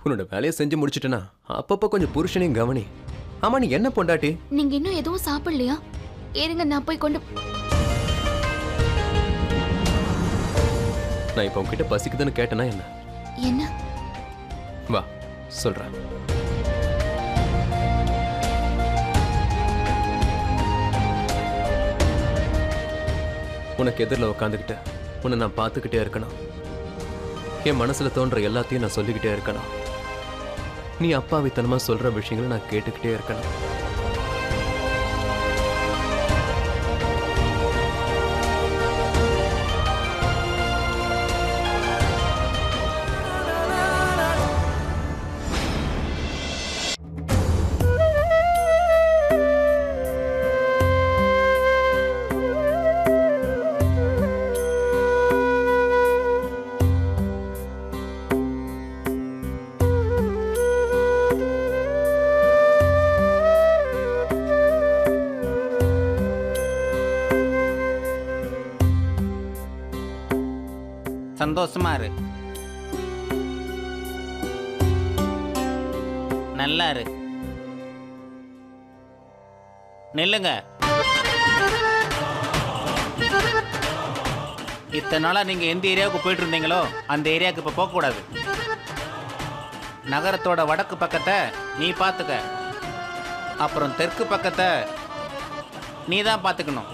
உன்னோட வேலையை செஞ்சு முடிச்சிட்டனா அப்பப்ப கொஞ்சம் புருஷனையும் கவனி. ஆமா, நீ என்ன பொண்டாட்டி? நீங்க இன்னும் எதுவும் சாப்பிடலையா? ஏறுங்க, நான் போய் கொண்டு. நான் இப்ப உன்கிட்ட பசிக்குதுன்னு கேட்டனா என்ன? என்ன? வா சொல்றேன். உனக்கு எதிரில் உட்காந்துக்கிட்டு உன்னை நான் பார்த்துக்கிட்டே இருக்கணும். என் மனசுல தோன்ற எல்லாத்தையும் நான் சொல்லிக்கிட்டே இருக்கணும். நீ அப்பாவித்தனமா சொல்ற விஷயங்களை நான் கேட்டுக்கிட்டே இருக்கணும். சந்தோஷமா இரு, நல்லா இரு. நில்லுங்க. இத்தனை நாளா நீங்க எந்த ஏரியாவுக்கு போயிட்டு இருந்தீங்களோ அந்த ஏரியாவுக்கு இப்ப போக கூடாது. நகரத்தோட வடக்கு பக்கத்தை நீ பாத்துக்க, அப்புறம் தெற்கு பக்கத்தை நீ தான் பாத்துக்கணும்.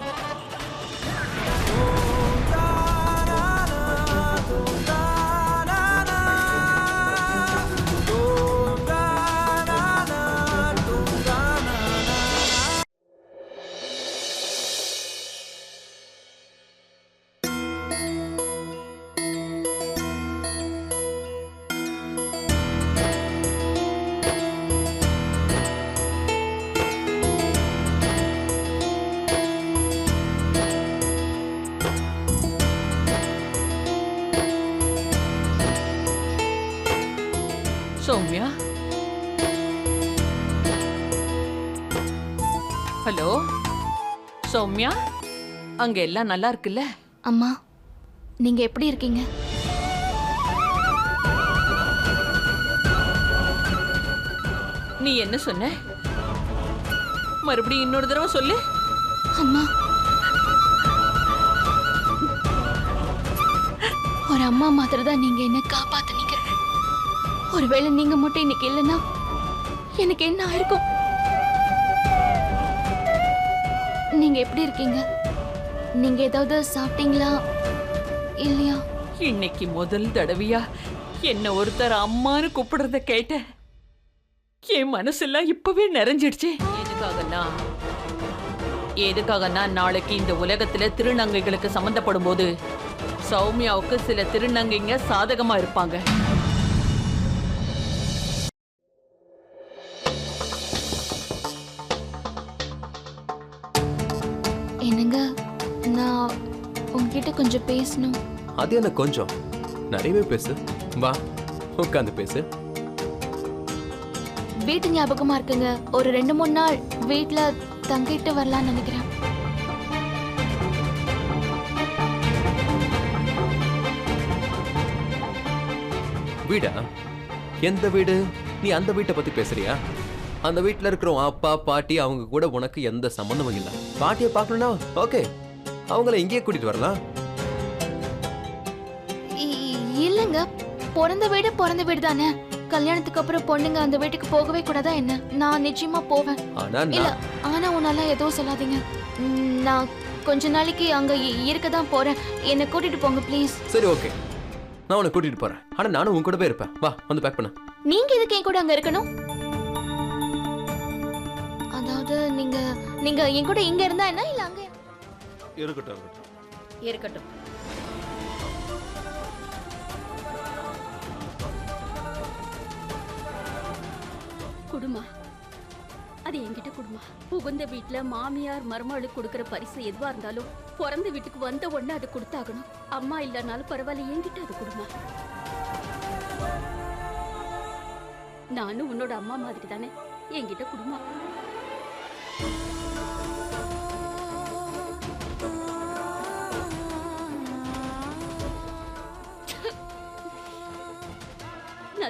சௌமியா, ஹலோ சௌமியா, அங்க எல்லாம் நல்லா இருக்குல்ல? அம்மா, நீங்க எப்படி இருக்கீங்க? நீ என்ன சொன்ன? மறுபடியும் இன்னொரு தடவை சொல்லு. அம்மா, ஒரு அம்மா மாதிரி தான் நீங்க என்ன காப்பாத்துனீங்க. ஒருவேளை நீங்க மட்டும் இன்னைக்கு இல்லைன்னா எனக்கு என்ன ஆயிருக்கும்? நீங்க எப்படி இருக்கீங்க? நீங்க ஏதாவது சாப்பிட்டீங்களா இல்லையா? இன்னைக்கு முதல் தடவையா என்ன ஒருத்தர் அம்மான்னு கூப்பிடுறத கேட்டேன். என் மனசெல்லாம் இப்பவே நிறைஞ்சிடுச்சு. எதுக்காகனா நாளைக்கு இந்த உலகத்துல திருநங்கைகளுக்கு சம்பந்தப்படும் போது சௌமியாவுக்கு சில திருநங்கைங்க சாதகமா இருப்பாங்க. என்னங்க, நான் உங்ககிட்ட கொஞ்சம் பேசணும். அது என்ன கொஞ்சம்? நிறையவே பேசு. வா உட்காந்து பேசு. வீட்டு ஞாபகமா இருக்குங்க. ஒரு 2-3 நாள் வீட்டுல தங்கிட்டு வரலாம்னு நினைக்கிறேன். வீடா? எந்த வீடு? நீ அந்த வீட்டை பத்தி பேசுறியா? அந்த வீட்டுல இருக்கிற அப்பா பாட்டி அவங்க கூட உனக்கு எந்த சம்பந்தமும் இல்லை. பாட்டியை பார்க்கணும்னா ஓகே, அவங்கள இங்கேயே கூட்டிட்டு வரலாம். இல்லங்க, பிறந்த வீடு தானே. கல்யாணத்துக்கு அப்புறம் பொண்ணுங்க அந்த வீட்டுக்கு போகவே கூடாதா என்ன? நான் நிச்சயமா போவேன். இல்ல, ஆனா உன்னால எதுவும் சொல்லாதீங்க. நான் கொஞ்ச நாளைக்கு அங்க இருக்க தான் போறேன். என்ன கூட்டிட்டு போங்க ப்ளீஸ். சரி ஓகே, நான் உன்னை கூட்டிட்டு போறேன். ஆனா நானும் உன் கூடவே இருப்பேன். வா வந்து பேக் பண்ண. நீங்க எதுக்கு என் கூட அங்க இருக்கணும்? அதாவது நீங்க என் கூட இங்க இருந்தா என்ன, இல்ல அங்க இருக்கட்டும். இருக்கட்டும். குடுமா, அது என்கிட்ட குடுமா. புகுந்த வீட்டுல மாமியார் மருமகளுக்கு கொடுக்கற பரிசு எதுவா இருந்தாலும் பிறந்த வீட்டுக்கு வந்த உடனே அது கொடுத்தாகணும். அம்மா இல்லனாலும் பரவாயில்ல, என்கிட்ட அது குடுமா. நானும் உன்னோட அம்மா மாதிரி தானே, என்கிட்ட குடுமா.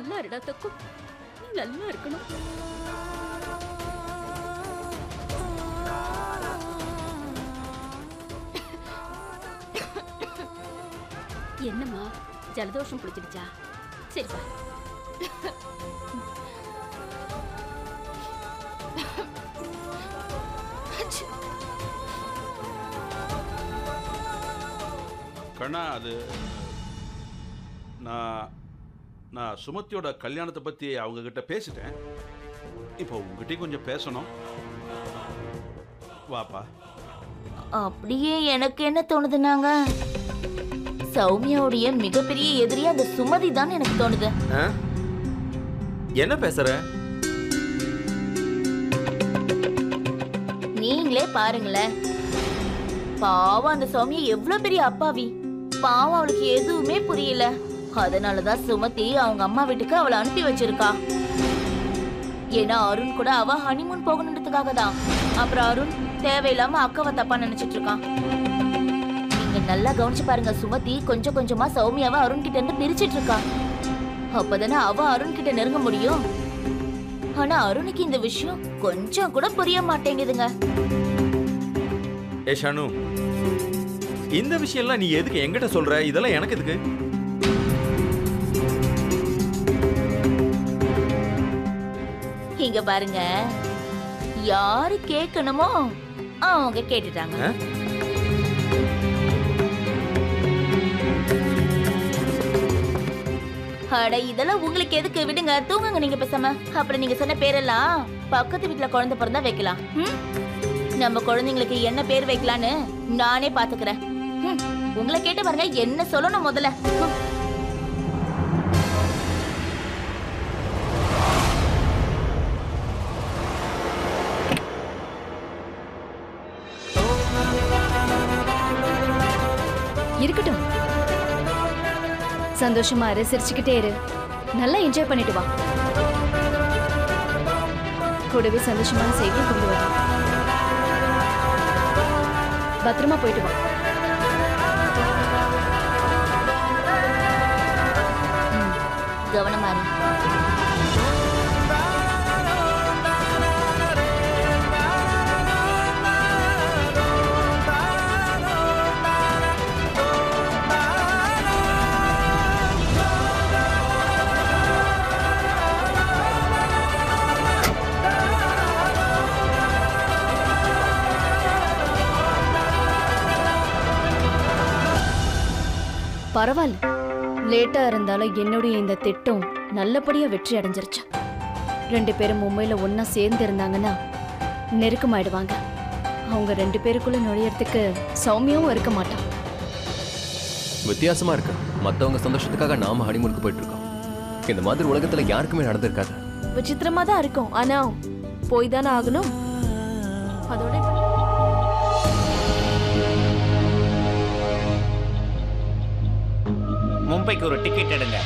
நல்லா இருடா தக்கு, நீ நல்லா இருக்கணும். என்னம்மா ஜலதோஷம் பிடிச்சிடுச்சா? சரிப்பா. கண்ணா, அது நான் சுமதியோட கல்யாணத்தை பற்றி அவங்க கிட்ட பேசிட்டேன். இப்போ உங்ககிட்டயும் கொஞ்சம் பேசணும். வாப்பா. அப்படியே எனக்கு என்ன தோணுதுன்னாங்க, சௌமியாவுடைய மிகப்பெரிய எதிரி அந்த சுமதி தான் எனக்கு தோணுது. என்ன பேசுற? நீங்களே பாருங்களேன், பாவம் அந்த சௌமியா எவ்வளவு பெரிய அப்பாவி. பாவம் அவளுக்கு எதுவுமே புரியல. அதனாலதான் சுமதி அவங்க அம்மா வீட்டுக்கு அவளை அனுப்பி வச்சிருக்கா. ஏன்னா அருண் கூட அவ ஹனிமூன் போகணுன்றதுக்காக தான். அப்புறம் அருண் தேவையில்லாம அக்காவை தப்பா நினைச்சிட்டு இருக்கான். நீங்க நல்லா கவனிச்சு பாருங்க, சுமதி கொஞ்சம் கொஞ்சமா சௌமியாவை அருண் கிட்ட இருந்து பிரிச்சிட்டு இருக்கா. அப்பதானே அவ அருண் கிட்ட நெருங்க முடியும். ஆனா அருணுக்கு இந்த விஷயம் கொஞ்சம் கூட புரிய மாட்டேங்குதுங்க. ஏ ஷானு, இந்த விஷயம்லாம் நீ எதுக்கு என்கிட்ட சொல்ற? இதெல்லாம் எனக்கு எதுக்கு? இங்க பாருங்க, யாரு கேட்கணுமோ அவங்க கேட்டுட்டாங்க. அட இதெல்லாம் உங்களுக்கு எதுக்கு? விடுங்க, தூங்குங்க நீங்க பேசாம. அப்புறம் நீங்க சொன்ன பேரெல்லாம் பக்கத்து வீட்டுல குழந்தை பிறந்தா வைக்கலாம். நம்ம குழந்தைங்களுக்கு என்ன பேர் வைக்கலான்னு நானே பாத்துக்கிறேன். உங்களை கேட்டு பாருங்க, என்ன சொல்லணும் முதல்ல. இருக்கட்டும், சந்தோஷமா இரு, சிரிச்சுக்கிட்டே இரு, நல்லா என்ஜாய் பண்ணிட்டு வா. கூடவே சந்தோஷமான செய்தியும் கொண்டு வா. பத்திரமா போயிட்டு வா. கவனமா இரு. பரவாயில்ல, லேட்டா இருந்தாலும் என்னுடைய இந்த திட்டம் நல்லபடியா வெற்றி அடைஞ்சிருச்சு. 2 பேரும் மும்பையில ஒன்னா சேர்ந்து இருந்தாங்கன்னா நெருக்கமாயிடுவாங்க. அவங்க 2 பேருக்குள்ள நுழையறதுக்கு சௌமியாவும் இருக்க மாட்டான். வித்தியாசமா இருக்கு. மத்தவங்க சந்தோஷத்துக்காக நாம ஹனிமூனுக்கு போயிட்டு இருக்கோம். இந்த மாதிரி உலகத்துல யாருக்குமே நடந்திருக்காது. விசித்திரமா தான் இருக்கும், ஆனா போய் தானே ஆகணும். அதோட மும்பைக்கு ஒரு டிக்கெட் எடுங்க.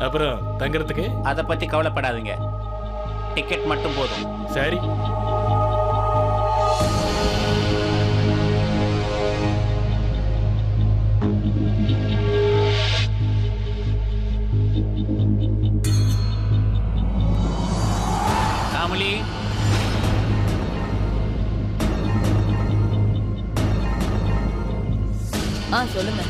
அப்புறம் தங்கறதுக்கு அதை பத்தி கவலைப்படாதீங்க, டிக்கெட் மட்டும் போதும். சரி. காமலி, சொல்லுங்க.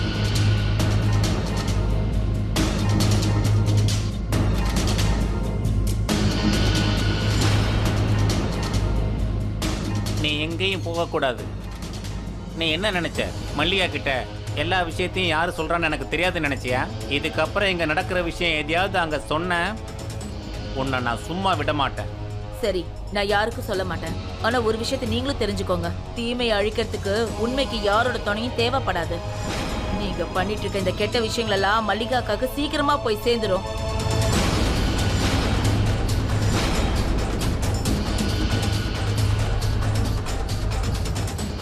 நீ எங்கேயும் போகக்கூடாது. நீ என்ன நினைச்ச? மல்லிகா கிட்ட எல்லா விஷயத்தையும் யாரு சொல்றான்னு எனக்கு தெரியாதுன்னு நினைச்சியா? இதுக்கப்புறம் இங்க நடக்கிற விஷயம் எதையாவது அங்க சொன்ன உன்னை நான் சும்மா விட மாட்டேன். சரி, நான் யாருக்கும் சொல்ல மாட்டேன். ஆனா ஒரு விஷயத்தை நீங்களும் தெரிஞ்சுக்கோங்க, தீமையை அழிக்கிறதுக்கு உண்மைக்கு யாரோட துணையும் தேவைப்படாது. நீங்க பண்ணிட்டு இருக்க இந்த கெட்ட விஷயங்கள் எல்லாம் மல்லிகாக்காக்கு சீக்கிரமா போய் சேர்ந்துரும்.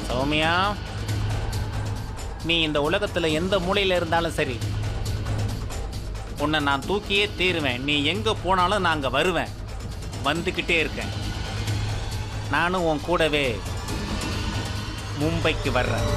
சௌமியா, நீ இந்த உலகத்துல எந்த மூலையில இருந்தாலும் சரி, உன்னை நான் தூக்கியே தீருவேன். நீ எங்க போனாலும் நான் அங்க வருவேன், வந்துகிட்டே இருக்கேன். நானும் உன் கூடவே மும்பைக்கு வர்றேன்.